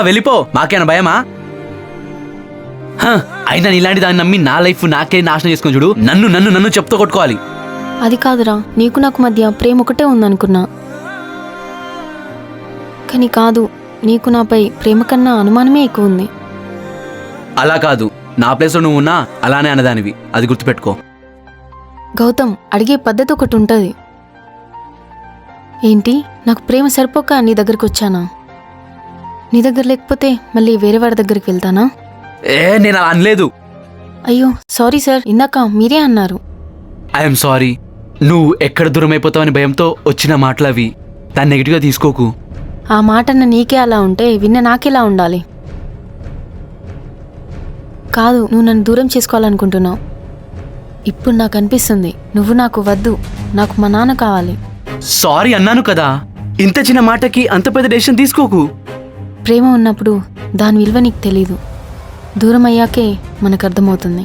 వెళ్ళిపో, మాకేనా భయమా? అయినా ఇలాంటి దాన్ని నమ్మి నా లైఫ్ నాకే నాశనం చేసుకొని చూడు. నన్ను నన్ను నన్ను చెప్తూ కొట్టుకోవాలి. అది కాదురా, నీకు నాకు మధ్య ప్రేమ ఒకటే ఉందనుకున్నా, కానీ కాదు, నీకు నాపై ప్రేమ కన్నా అనుమానమే ఎక్కువ ఉంది. అలా కాదు, నా ప్లేస్లో నువ్వు ఉన్నా అలానే అన్నదానివి, అది గుర్తుపెట్టుకో. గౌతమ్, అడిగే పద్ధతి ఒకటి ఉంటుంది. ఏంటి, నాకు ప్రేమ సరిపోక నీ దగ్గరికి వచ్చానా? నీ దగ్గర లేకపోతే మళ్ళీ వేరే వాడి దగ్గరికి వెళ్తానా? నేను అలా అనలేదు. అయ్యో సారీ సార్, ఇందాక మీరే అన్నారు. I'm sorry. నువ్వు ఎక్కడ దూరం అయిపోతావని భయంతో వచ్చిన మాటలు అవి. దాన్ని నెగిటివ్గా తీసుకోకు. ఆ మాటన్న నీకే అలా ఉంటే విన్న నాకెలా ఉండాలి? కాదు, నువ్వు నన్ను దూరం చేసుకోవాలనుకుంటున్నావు. ఇప్పుడు నాకు అనిపిస్తుంది నువ్వు నాకు వద్దు, నాకు మా నాన్న కావాలి. సారీ అన్నాను కదా, ఇంత చిన్న మాటకి అంత పెద్ద డెసిషన్ తీసుకోకు. ప్రేమ ఉన్నప్పుడు దాని విలువ నీకు తెలీదు, దూరం అయ్యాకే మనకు అర్థమవుతుంది.